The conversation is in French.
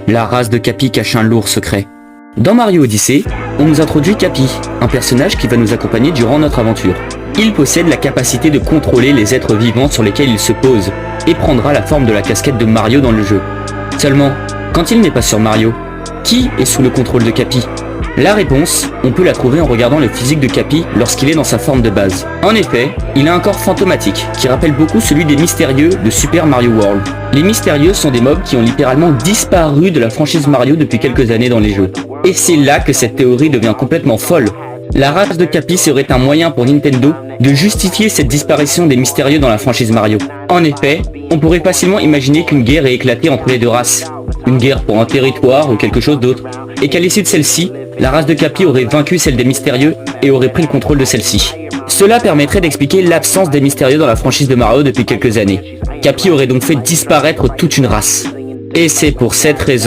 La race de Cappy cache un lourd secret. Dans Mario Odyssey, on nous introduit Cappy, un personnage qui va nous accompagner durant notre aventure. Il possède la capacité de contrôler les êtres vivants sur lesquels il se pose, et prendra la forme de la casquette de Mario dans le jeu. Seulement, quand il n'est pas sur Mario, qui est sous le contrôle de Cappy? La réponse, on peut la trouver en regardant le physique de Cappy lorsqu'il est dans sa forme de base. En effet, il a un corps fantomatique, qui rappelle beaucoup celui des mystérieux de Super Mario World. Les mystérieux sont des mobs qui ont littéralement disparu de la franchise Mario depuis quelques années dans les jeux. Et c'est là que cette théorie devient complètement folle. La race de Cappy serait un moyen pour Nintendo de justifier cette disparition des mystérieux dans la franchise Mario. En effet, on pourrait facilement imaginer qu'une guerre ait éclaté entre les deux races. Une guerre pour un territoire ou quelque chose d'autre. Et qu'à l'issue de celle-ci, la race de Cappy aurait vaincu celle des mystérieux et aurait pris le contrôle de celle-ci. Cela permettrait d'expliquer l'absence des mystérieux dans la franchise de Mario depuis quelques années. Cappy aurait donc fait disparaître toute une race. Et c'est pour cette raison